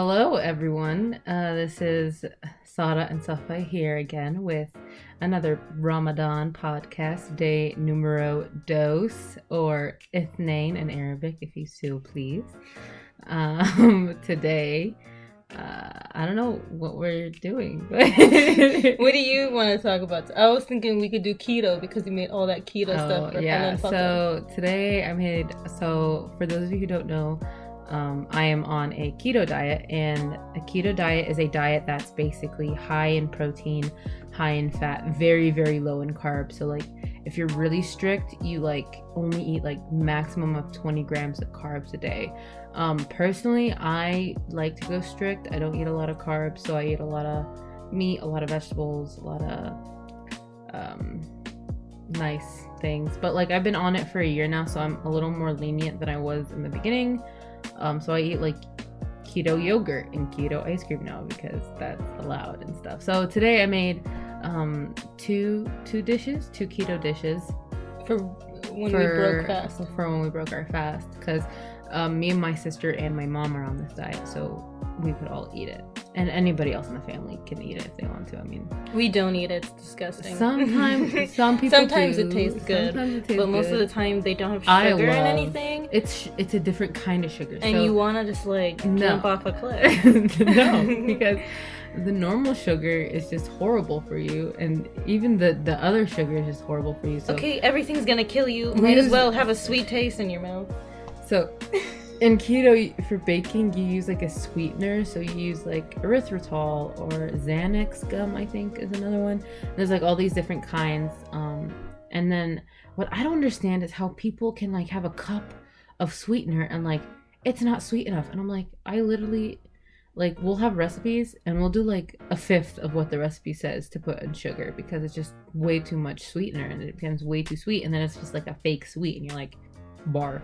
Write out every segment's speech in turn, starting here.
Hello, everyone. This is Sada and Safa here again with another Ramadan podcast, day numero dos, or ithnain in Arabic, if you so please. Today, I don't know what we're doing. What do you want to talk about? I was thinking we could do keto because you made all that keto stuff. Yeah, so today for those of you who don't know, I am on a keto diet, and a keto diet is a diet that's basically high in protein, high in fat, very, very low in carbs. So like if you're really strict, you like only eat like maximum of 20 grams of carbs a day. Personally, I like to go strict. I don't eat a lot of carbs, so I eat a lot of meat, a lot of vegetables, a lot of nice things. But like I've been on it for a year now, so I'm a little more lenient than I was in the beginning. So I eat like keto yogurt and keto ice cream now because that's allowed and stuff. So today I made two keto dishes for when we broke our fast, because me and my sister and my mom are on this diet, so we could all eat it, and anybody else in the family can eat it if they want to. I mean, we don't eat it. It's disgusting. Sometimes it tastes good, but most of the time they don't have sugar in anything. It's a different kind of sugar, and you want to just jump off a cliff. No, because the normal sugar is just horrible for you, and even the other sugar is just horrible for you. So okay, everything's gonna kill you. Might as well have a sweet taste in your mouth. So in keto, for baking, you use like a sweetener. So you use like erythritol or Xanax gum, I think is another one. There's like all these different kinds. And then what I don't understand is how people can like have a cup of sweetener and like it's not sweet enough. And I'm like, I literally like we'll have recipes and we'll do like a fifth of what the recipe says to put in sugar because it's just way too much sweetener and it becomes way too sweet, and then it's just like a fake sweet and you're like, barf.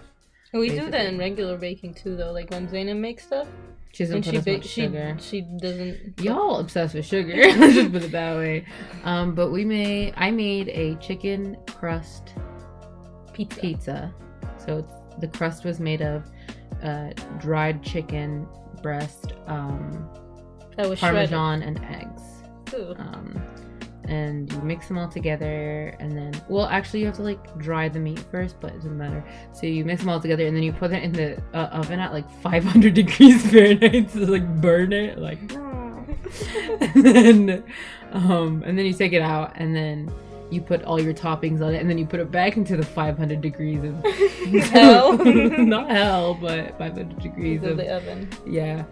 We do that in regular baking too, though. Like when Zaina makes stuff, she doesn't put as much sugar. She doesn't. Y'all obsessed with sugar. Let's just put it that way. But I made a chicken crust pizza. So the crust was made of dried chicken breast, that was Parmesan shredded. and eggs. Ooh. And you mix them all together, and then actually you have to like dry the meat first, but it doesn't matter. So you mix them all together, and then you put it in the oven at like 500 degrees Fahrenheit to like burn it, like. and then you take it out, and then you put all your toppings on it, and then you put it back into the 500 degrees of hell. Not hell, but 500 degrees of the oven. Yeah.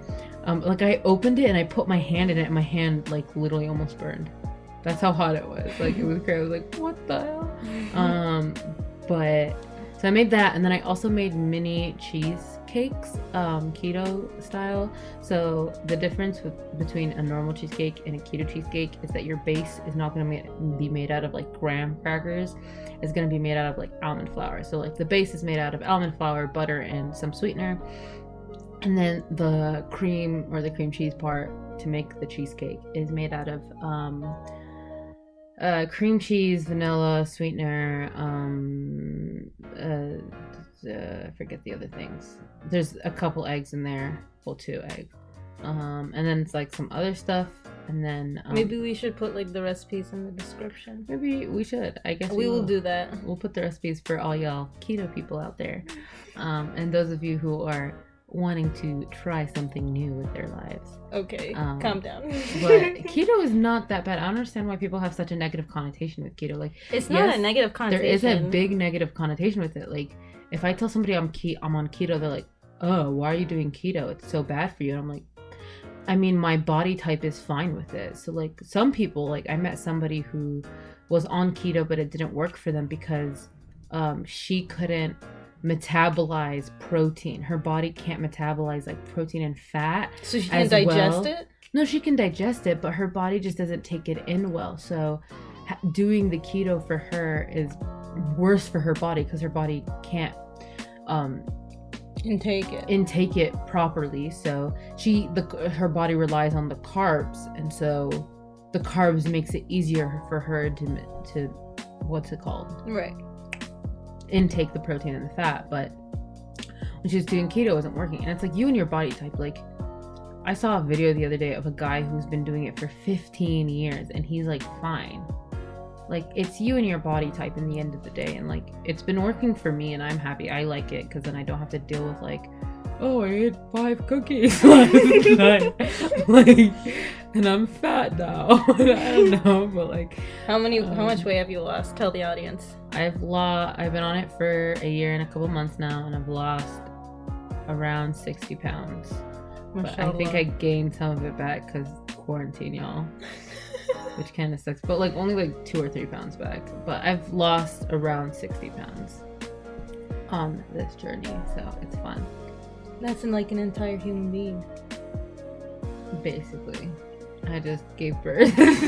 Like I opened it and I put my hand in it, and my hand like literally almost burned. That's how hot it was. Like it was crazy. I was like, what the hell? But so I made that, and then I also made mini cheesecakes, keto style. So the difference between a normal cheesecake and a keto cheesecake is that your base is not going to be made out of like graham crackers. It's going to be made out of like almond flour. So like the base is made out of almond flour, butter, and some sweetener. And then the cream or the cream cheese part to make the cheesecake is made out of cream cheese, vanilla, sweetener, I forget the other things. There's a couple eggs in there. Well, 2 eggs. And then it's like some other stuff. And then maybe we should put like the recipes in the description. Maybe we should. I guess we will do that. We'll put the recipes for all y'all keto people out there. And those of you who are wanting to try something new with their lives. Okay, calm down. But keto is not that bad. I don't understand why people have such a negative connotation with keto. Like, it's not a negative connotation. There is a big negative connotation with it. Like, if I tell somebody I'm on keto, they're like, "Oh, why are you doing keto? It's so bad for you." And I'm like, I mean, my body type is fine with it. So like, some people, like I met somebody who was on keto, but it didn't work for them because she couldn't metabolize protein. Her body can't metabolize like protein and fat. So she can digest it? No, she can digest it, but her body just doesn't take it in well. So doing the keto for her is worse for her body because her body can't intake it properly. So her body relies on the carbs, and so the carbs makes it easier for her to what's it called? Right. Intake the protein and the fat. But when she was doing keto, it wasn't working. And it's like you and your body type. Like I saw a video the other day of a guy who's been doing it for 15 years and he's like fine. Like, it's you and your body type in the end of the day, and like it's been working for me and I'm happy. I like it because then I don't have to deal with like, oh, I ate 5 cookies last night, like, and I'm fat now. I don't know, but like, how much weight have you lost? Tell the audience. I've been on it for a year and a couple months now, and I've lost around 60 pounds. But I think I gained some of it back because quarantine, y'all. Which kind of sucks. But like only like 2 or 3 pounds back. But I've lost around 60 pounds on this journey, so it's fun. That's in like an entire human being. Basically. I just gave birth. That's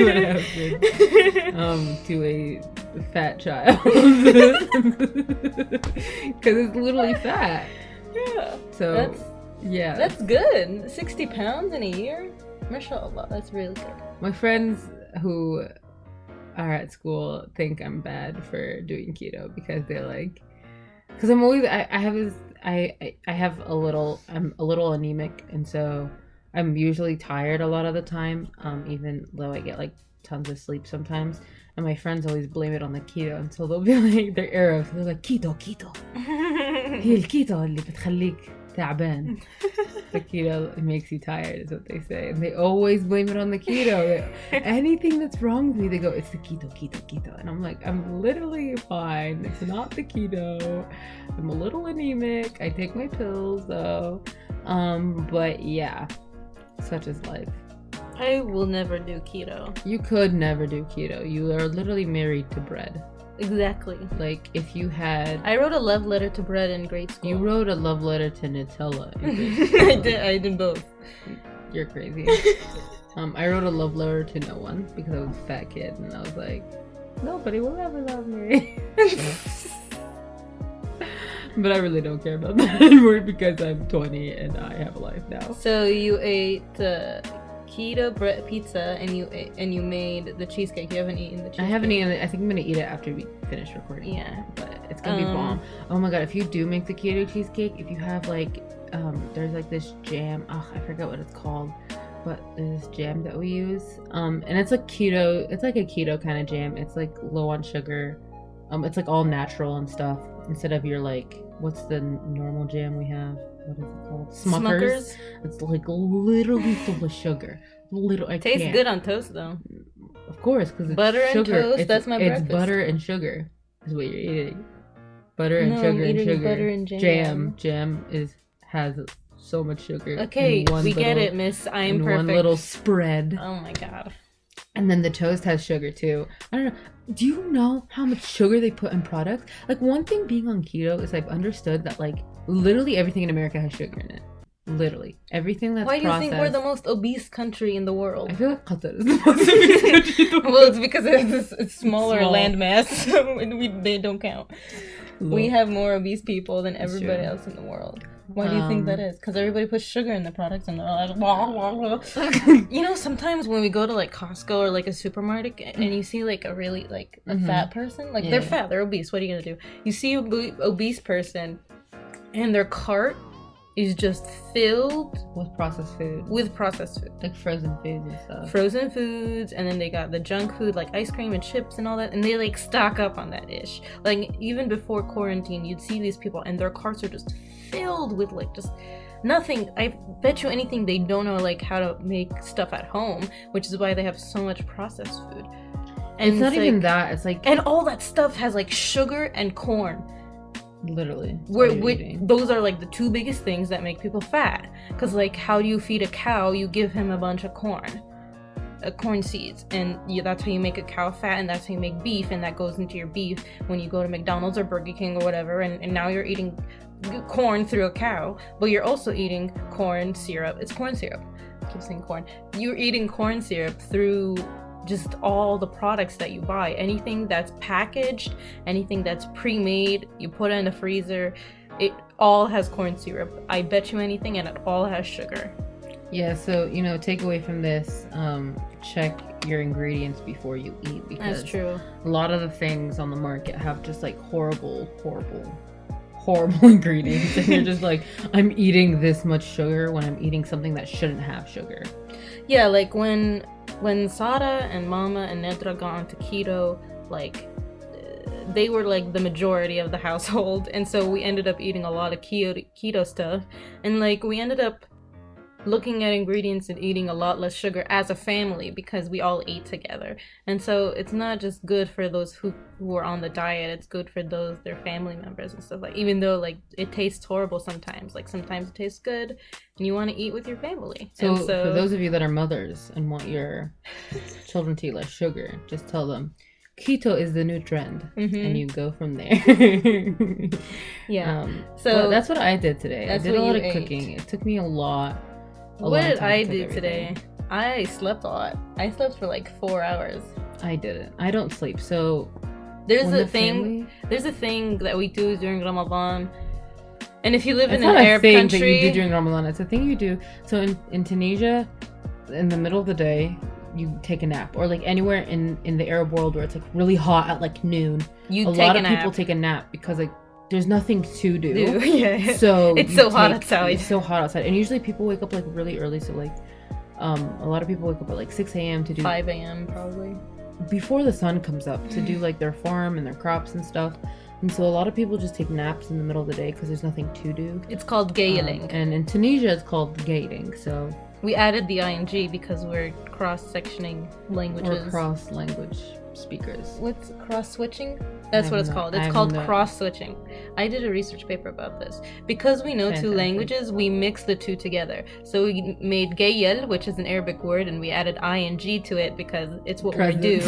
what happened. To a fat child. Because it's literally fat. Yeah. So that's good. 60 pounds in a year? Mashallah, that's really good. My friends who are at school think I'm bad for doing keto because they're like, because I'm always I'm a little anemic, and so I'm usually tired a lot of the time, even though I get like tons of sleep sometimes. And my friends always blame it on the keto, and so they'll be like, they're Arabs, they're like keto هي الكيتو اللي بتخليك تعبان. The keto, it makes you tired, is what they say, and they always blame it on the keto. Anything that's wrong with me, they go, it's the keto, and I'm like, I'm literally fine. It's not the keto. I'm a little anemic. I take my pills though, but yeah, such is life. I will never do keto. You could never do keto. You are literally married to bread. Exactly. Like, if you had... I wrote a love letter to bread in grade school. You wrote a love letter to Nutella in grade school. I did both. You're crazy. I wrote a love letter to no one because I was a fat kid, and I was like, nobody will ever love me. But I really don't care about that anymore because I'm 20 and I have a life now. So you ate keto bread pizza and you made the cheesecake. You haven't eaten the cheesecake. I haven't eaten it. I think I'm gonna eat it after we finish recording. Yeah, but it's gonna be bomb. Oh my god, if you do make the keto cheesecake, if you have like there's like this jam, I forget what it's called, but there's this jam that we use, and it's like keto. It's like a keto kind of jam. It's like low on sugar. It's like all natural and stuff instead of your like, what's the normal jam we have? What is it called? Smuckers. It's like literally full of sugar. Tastes good on toast though. Of course, because it's butter sugar. and toast. That's my breakfast. It's butter and sugar is what you're eating. Butter and sugar and sugar. Butter and jam. Jam has so much sugar. Okay, we get it, miss. I am perfect. One little spread. Oh my god. And then the toast has sugar too. I don't know. Do you know how much sugar they put in products? Like, one thing being on keto is I've understood that like literally everything in America has sugar in it. Literally everything that's processed. Why do you think we're the most obese country in the world? I feel like Qatar is the most obese country in the world. Well, it's because it's smaller landmass, so they don't count. Look. We have more obese people than everybody else in the world. Why do you think that is? Because everybody puts sugar in the products and they're like, blah, blah, blah. You know, sometimes when we go to like Costco or like a supermarket and you see like a really like a fat person, like they're fat, they're obese. What are you gonna do? You see an obese person and their cart is just filled with processed food. Like frozen foods and stuff. Frozen foods, and then they got the junk food like ice cream and chips and all that, and they like stock up on that ish. Like, even before quarantine, you'd see these people and their carts are just filled with like just nothing. I bet you anything they don't know like how to make stuff at home, which is why they have so much processed food. And it's not even that. It's like, and all that stuff has like sugar and corn. Literally. Those are like the two biggest things that make people fat. Because like, how do you feed a cow? You give him a bunch of corn seeds, and that's how you make a cow fat, and that's how you make beef, and that goes into your beef when you go to McDonald's or Burger King or whatever, and now you're eating corn through a cow, but you're also eating corn syrup. It's corn syrup. I keep saying corn. You're eating corn syrup through just all the products that you buy. Anything that's packaged, anything that's pre-made, you put it in the freezer, it all has corn syrup. I bet you anything, and it all has sugar. Yeah, so, take away from this, check your ingredients before you eat, because that's true. A lot of the things on the market have just like horrible horrible ingredients, and you're just like, I'm eating this much sugar when I'm eating something that shouldn't have sugar. Yeah, like when Sara and Mama and Nedra got onto keto, like they were like the majority of the household, and so we ended up eating a lot of keto stuff, and like we ended up looking at ingredients and eating a lot less sugar as a family because we all ate together. And so it's not just good for those who are on the diet, it's good for their family members and stuff. Like, even though like it tastes horrible sometimes, like sometimes it tastes good and you want to eat with your family. So for those of you that are mothers and want your children to eat less sugar, just tell them keto is the new trend, and you go from there. Yeah. So that's what I did today. I did a lot of cooking. It took me a lot. What did I do today? I slept a lot. I slept for like 4 hours. I didn't. I don't sleep. So there's a thing that we do during Ramadan. And if you live in an Arab country, it's not a thing that you do during Ramadan. It's a thing you do. So in Tunisia, in the middle of the day, you take a nap. Or like anywhere in the Arab world where it's like really hot at like noon, a lot of people take a nap because like there's nothing to do. Yeah. So it's so hot outside. It's so hot outside. And usually people wake up like really early. So like a lot of people wake up at like 6 a.m. to do 5 a.m. probably. Before the sun comes up to do like their farm and their crops and stuff. And so a lot of people just take naps in the middle of the day because there's nothing to do. It's called gailing. And in Tunisia it's called gailing. So we added the ing because we're cross-sectioning languages. We're cross-language speakers. What's cross-switching? That's what it's called. It's called cross-switching. I did a research paper about this. Because we know two languages, we mix the two together. So we made gayel, which is an Arabic word, and we added ing to it because it's what we do.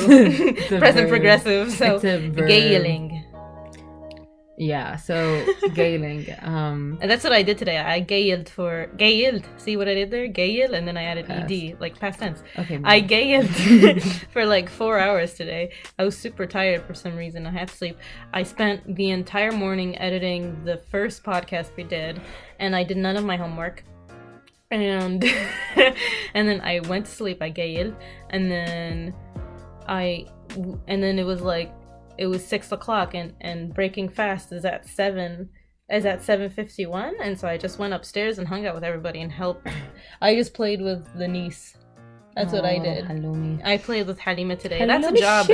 Present progressive. So gayeling. Yeah, so gailing. And that's what I did today. I gailed. See what I did there? Gail, and then I added ed, like past tense. Okay. I gailed for like 4 hours today. I was super tired for some reason. I had to sleep. I spent the entire morning editing the first podcast we did, and I did none of my homework. And and then I went to sleep. I gailed, and then it was like. It was 6 o'clock and breaking fast is at 7:51, and so I just went upstairs and hung out with everybody and helped. I just played with the niece. That's what I did. Halloumi. I played with Halima today. That's a job.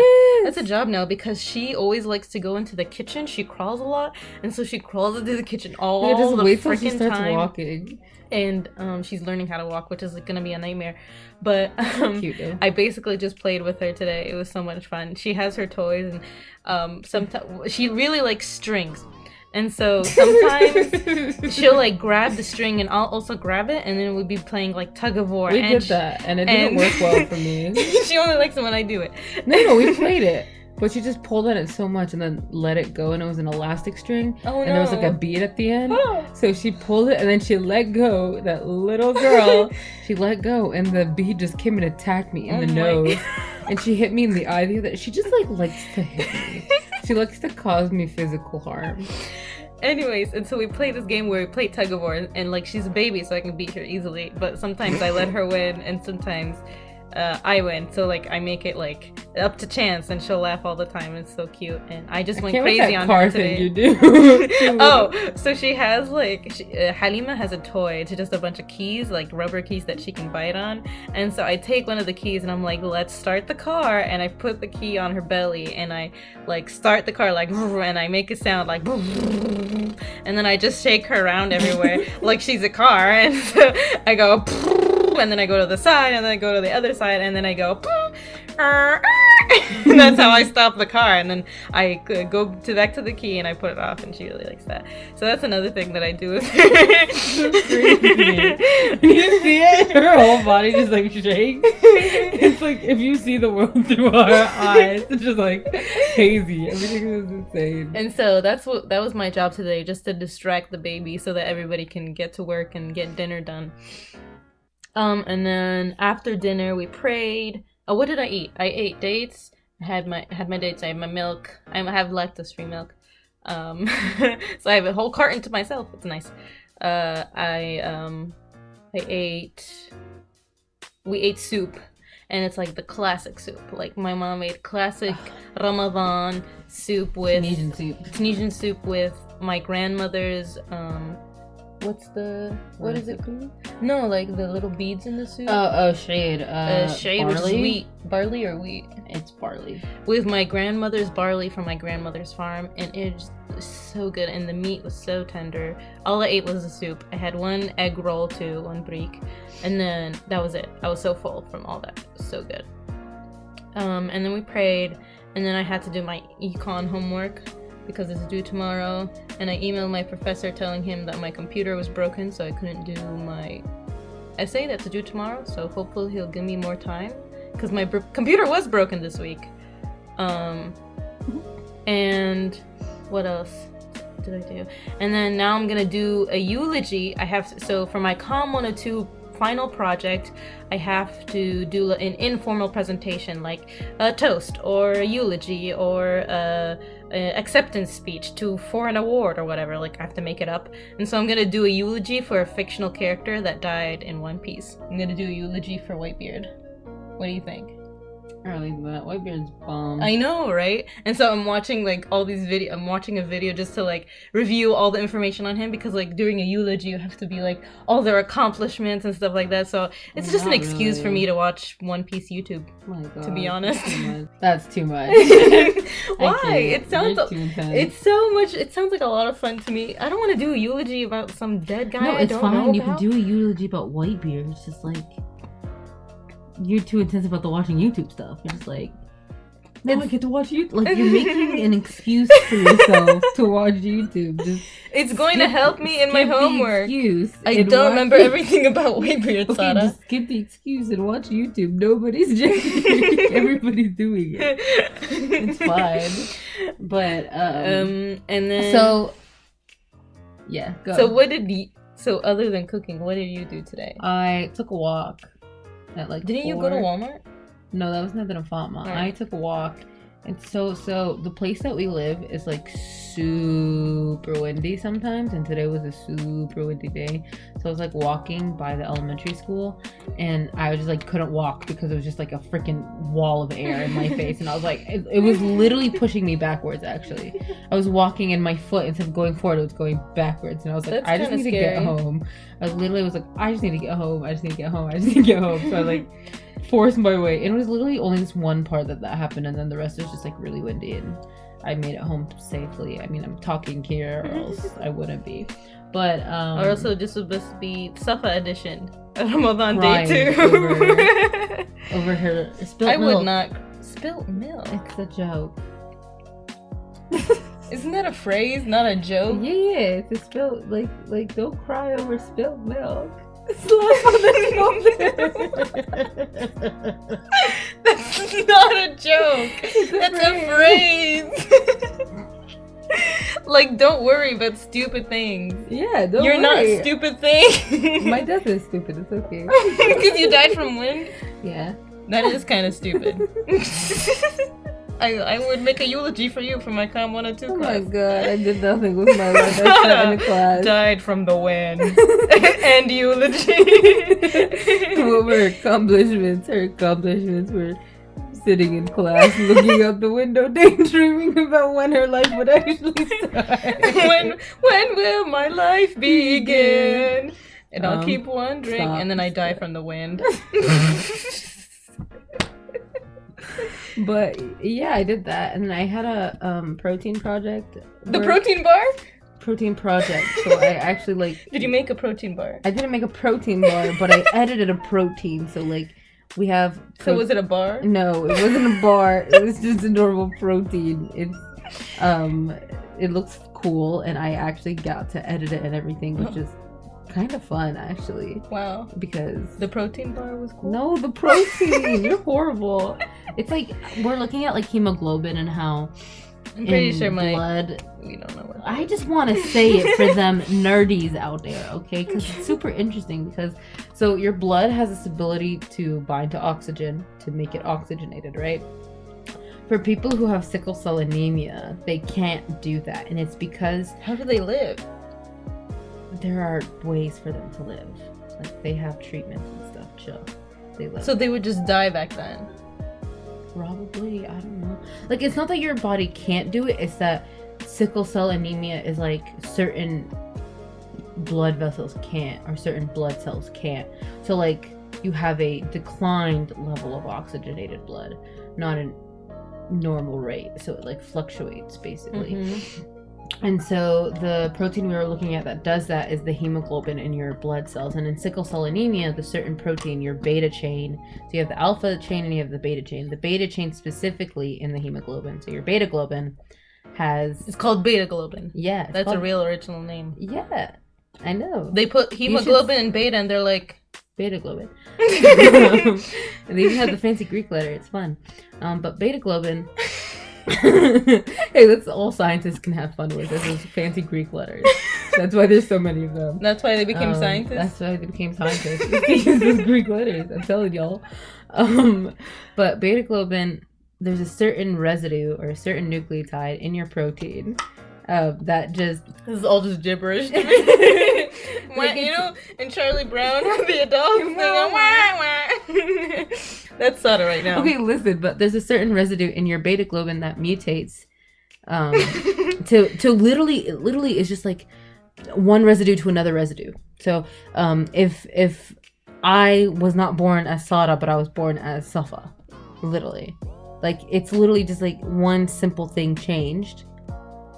That's a job now because she always likes to go into the kitchen. She crawls a lot, and so she crawls into the kitchen all the freaking time. Walking. And she's learning how to walk, which is gonna be a nightmare. But cute, though. I basically just played with her today. It was so much fun. She has her toys, and sometimes she really likes strings. And so sometimes she'll like grab the string and I'll also grab it, and then we'll be playing like tug of war. We did that, and it didn't work well for me. She only likes it when I do it. No, we played it. But she just pulled at it so much and then let it go, and it was an elastic string. Oh, no. And there was like a bead at the end. So she pulled it and then she let go. That little girl, she let go, and the bead just came and attacked me in the nose. And she hit me in the eye the other. She just like likes to hit me. She likes to cause me physical harm. Anyways, and so we play this game where we play tug of war, and like she's a baby, so I can beat her easily. But sometimes I let her win, and sometimes I win. So like I make it like up to chance, and she'll laugh all the time. It's so cute, and I just went crazy on her today. You do. Oh, so she has like Halima has a toy. It's just a bunch of keys, like rubber keys that she can bite on. And so I take one of the keys and I'm like, let's start the car. And I put the key on her belly and I like start the car like, and I make a sound like, and then I just shake her around everywhere like she's a car. And so I go, and then I go to the side, and then I go to the other side, and then I go, and that's how I stop the car. And then I go back to the key and I put it off, and she really likes that. So that's another thing that I do with her. You see it? Her whole body just like shakes. It's like if you see the world through her eyes, it's just like hazy. Everything is insane. And so that was my job today, just to distract the baby so that everybody can get to work and get dinner done. And then after dinner we prayed. Oh, what did I eat? I ate dates. I had my dates. I had my milk. I have lactose-free milk. So I have a whole carton to myself. It's nice. We ate soup, and it's like the classic soup. Like my mom made classic Ramadan soup with Tunisian soup. Tunisian soup with my grandmother's what is it called? No, like the little beads in the soup. Shade. Shade, which is wheat. Barley or wheat? It's barley. With my grandmother's barley from my grandmother's farm, and it's so good, and the meat was so tender. All I ate was the soup. I had one egg roll too, one brick, and then that was it. I was so full from all that. It was so good. And then we prayed, and then I had to do my econ homework because it's due tomorrow, and I emailed my professor telling him that my computer was broken, so I couldn't do my essay that's due tomorrow, so hopefully he'll give me more time, because my computer was broken this week. And what else did I do? And then now I'm gonna do a eulogy. So for my COM 102 final project, I have to do an informal presentation, like a toast or a eulogy or a acceptance speech for an award or whatever. Like, I have to make it up. And so I'm gonna do a eulogy for a fictional character that died in One Piece. I'm gonna do a eulogy for Whitebeard. What do you think? I like that. Whitebeard's bomb. I know, right? And so I'm watching like all these I'm watching a video just to like review all the information on him, because like during a eulogy you have to be like all their accomplishments and stuff like that. So it's just an excuse for me to watch One Piece YouTube. Oh my God, to be honest. That's too much. Why? It sounds it sounds like a lot of fun to me. I don't want to do a eulogy about some dead guy. No, it's fine. You can do a eulogy about Whitebeard. It's just like, you're too intense about the watching YouTube stuff. You're just like, no, I get to watch YouTube. Like, you're making an excuse for yourself to watch YouTube. It's going to help me in my homework. I don't remember everything about Whitebeard, okay, Sada. Just skip the excuse and watch YouTube. Nobody's judging. Everybody's doing it. It's fine. But and then so yeah, go. So other than cooking, what did you do today? I took a walk. Didn't you go to Walmart? No, that was nothing in Fatma. Right. I took a walk, and so the place that we live is like super windy sometimes, and today was a super windy day. So I was like walking by the elementary school, and I was just like couldn't walk because it was just like a freaking wall of air in my face, and I was like, it was literally pushing me backwards. Actually, I was walking, and my foot, instead of going forward, it was going backwards, and I was like, I just need to get home. I was like, I just need to get home. I just need to get home. I just need to get home. So I like forced my way. And it was literally only this one part that happened, and then the rest was just like really windy, and I made it home safely. I mean, I'm talking here, or else I wouldn't be. But or also this was supposed to be Safa edition, Ramadan day 2. over her spilled milk. I would not spilt milk. It's a joke. Isn't that a phrase, not a joke? Yeah, it's a spilt, like don't cry over spilled milk. Slap on the That's not a joke. That's a phrase. Like, don't worry about stupid things. Yeah, don't You're worry. not stupid thing. My death is stupid. It's okay. Because you died from wind? Yeah. That is kind of stupid. I would make a eulogy for you for my COM 102 class. Oh my God, I did nothing with my life. I sat in a class. Died from the wind. And eulogy. What were her accomplishments? Her accomplishments were sitting in class, looking out the window, daydreaming about when her life would actually start. When will my life begin? And I'll keep wondering. And then I die from the wind. But yeah, I did that, and I had a protein project. The protein bar? Protein project. So I actually like. Did you make a protein bar? I didn't make a protein bar, but I edited a protein. So like, we have. So was it a bar? No, it wasn't a bar. It was just a normal protein. It's it looks cool, and I actually got to edit it and everything, which is kind of fun, actually. Wow. Because the protein bar was cool. No, the protein. You're horrible. It's like we're looking at like hemoglobin and how I'm pretty sure my blood. We don't know what. I just want to say it for them nerdies out there, okay? Because it's super interesting. Because so your blood has this ability to bind to oxygen to make it oxygenated, right? For people who have sickle cell anemia, they can't do that, and it's because how do they live? There are ways for them to live. Like, they have treatments and stuff. Chill. They live. So they would just die back then? Probably. I don't know. Like, it's not that your body can't do it. It's that sickle cell anemia is like certain blood vessels can't, or certain blood cells can't. So like you have a declined level of oxygenated blood, not a normal rate. So it like fluctuates basically. And so the protein we were looking at that does that is the hemoglobin in your blood cells. And in sickle cell anemia, the certain protein, your beta chain, so you have the alpha chain and you have the beta chain. The beta chain specifically in the hemoglobin. So your beta globin has... It's called beta globin. Yeah. That's a real original name. Yeah, I know. They put hemoglobin and beta and they're like... Beta globin. And they even have the fancy Greek letter. It's fun. But beta globin... Hey, that's all scientists can have fun with, is those fancy Greek letters. That's why there's so many of them. That's why they became scientists? That's why they became scientists. They use those Greek letters. I'm telling y'all. But beta globin, there's a certain residue or a certain nucleotide in your protein that just... This is all just gibberish to me. Like, you know, in Charlie Brown, the adults singing, that's Sada right now. Okay, listen, but there's a certain residue in your beta globin that mutates to literally, it literally is just like one residue to another residue. So if I was not born as Sada, but I was born as Safa, literally, like it's literally just like one simple thing changed,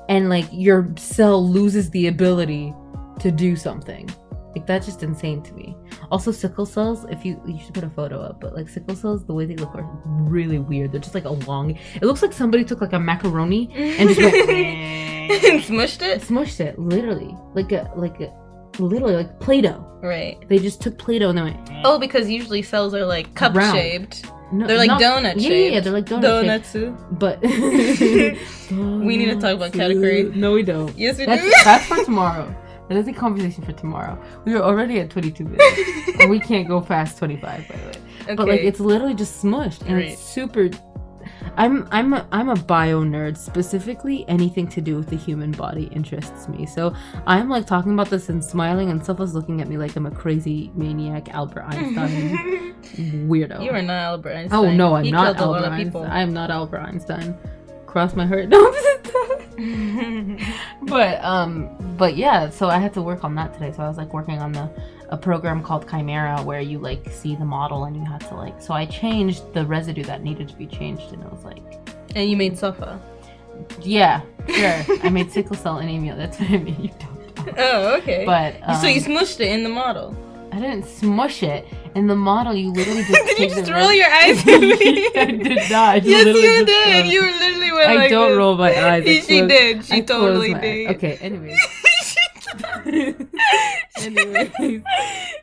and like your cell loses the ability to do something. Like that's just insane to me. Also, sickle cells, if you should put a photo up, but like sickle cells, the way they look are really weird. They're just like a long, it looks like somebody took like a macaroni and just went and smushed it? Smushed it, literally. Literally like Play-Doh. Right. They just took Play-Doh and they went... Oh, because usually cells are like cup-shaped. No, they're like donut shaped. Yeah, they're like donut shaped. But we need to talk about category. No, we don't. Yes, we do. That's for tomorrow. That is a conversation for tomorrow. We are already at 22 minutes. And we can't go past 25, by the way. Okay. But like it's literally just smushed and it's super... I'm a bio nerd. Specifically, anything to do with the human body interests me. So I'm like talking about this and smiling, and Safa's looking at me like I'm a crazy maniac Albert Einstein weirdo. You are not Albert Einstein. Oh no, I'm not killed Albert Einstein. I'm not Albert Einstein. Cross my heart. No. But yeah, so I had to work on that today. So I was like working on a program called Chimera where you like see the model and you have to like, so I changed the residue that needed to be changed, and it was like, and you made Safa. Yeah, sure. I made sickle cell anemia. That's what I made. You don't know. Oh, okay. But so you smushed it in the model. I didn't smush it. In the model, you literally just did you just roll your eyes at me? I did not. Yes, you did. You literally went like this. I don't roll my eyes. She did. She totally did. Okay, anyways. Anyways.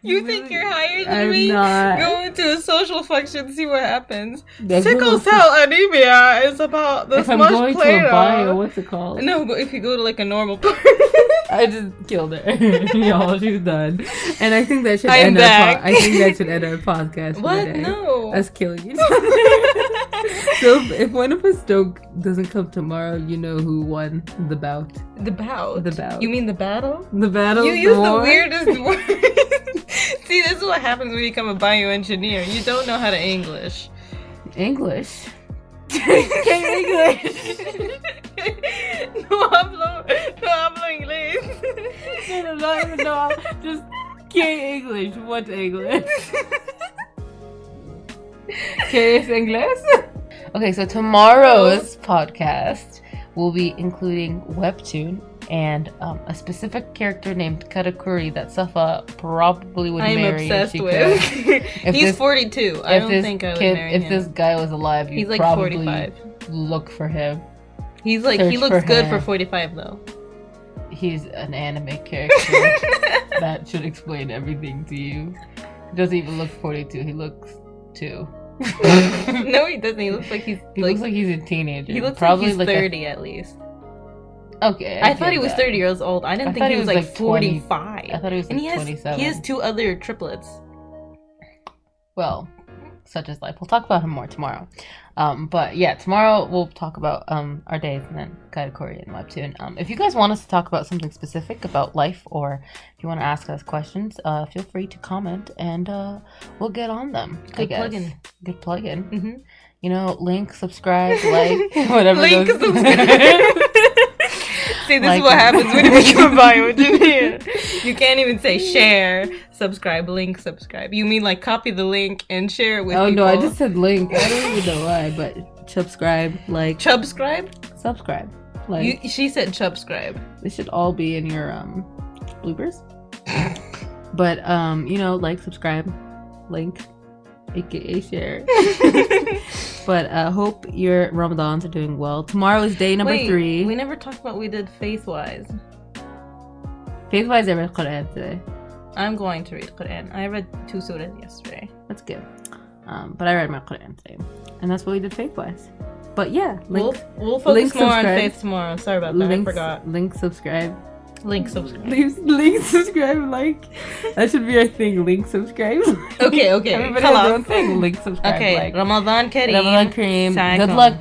You think you're higher than me? I'm not. Go into a social function, see what happens. Sickle cell anemia is about the smushed Play-Doh. If I'm going to a bio, what's it called? No, but if you go to like a normal I just killed her. Y'all, she's done. And I think that should end our podcast. What? No. That's killing you. So if one of us doesn't come tomorrow, you know who won the bout. The bout? The bout. You mean the battle? The battle. You use the weirdest word. See, this is what happens when you become a bioengineer. You don't know how to English. English? English. No hablo inglés. No, not even no. Just ¿qué English? What English? ¿Qué es inglés? Okay, so tomorrow's podcast will be including Webtoon and a specific character named Katakuri that Safa probably would marry. I'm obsessed with. He's 42. I don't think I would marry him. If this guy was alive, you'd like probably 45. Look for him. He's like, he looks good for 45 though. He's an anime character. That should explain everything to you. He doesn't even look 42. He looks 2. No, he doesn't. He looks like he's looks like he's a teenager. He looks probably like he's 30 at least. Okay. I thought he was 30 years old. I didn't think he was like 45. I thought he was like 27. He has 2 other triplets. Well, such is life. We'll talk about him more tomorrow. But yeah, tomorrow we'll talk about our days and then Katakuri and Webtoon. If you guys want us to talk about something specific about life, or if you want to ask us questions, feel free to comment and we'll get on them. Good plug-in. Good plug-in. Mm-hmm. You know, link, subscribe, like, whatever. Link, subscribe. See, this is what happens when you become a bioengineer. You can't even say share, subscribe, link, subscribe. You mean like copy the link and share it with people? Oh no, I just said link. I don't even know why, but subscribe, like. Subscribe? Subscribe. Like. She said subscribe. They should all be in your bloopers. But like, subscribe, link, aka share. But hope your Ramadans are doing well. Tomorrow is day number 3. We never talked about what we did faith-wise. Faith-wise, I read Quran today. I'm going to read Quran. I read 2 surahs yesterday. That's good. But I read my Quran today. And that's what we did faith-wise. But yeah, link, we'll focus link, more subscribe. on faith tomorrow. Sorry about that. I forgot. Link, subscribe. Link, subscribe. Link, subscribe, like. That should be our thing. Link, subscribe. Okay. Everybody has their own thing. Link, subscribe, okay, like. Ramadan Kareem. Ramadan Kareem. Good Good luck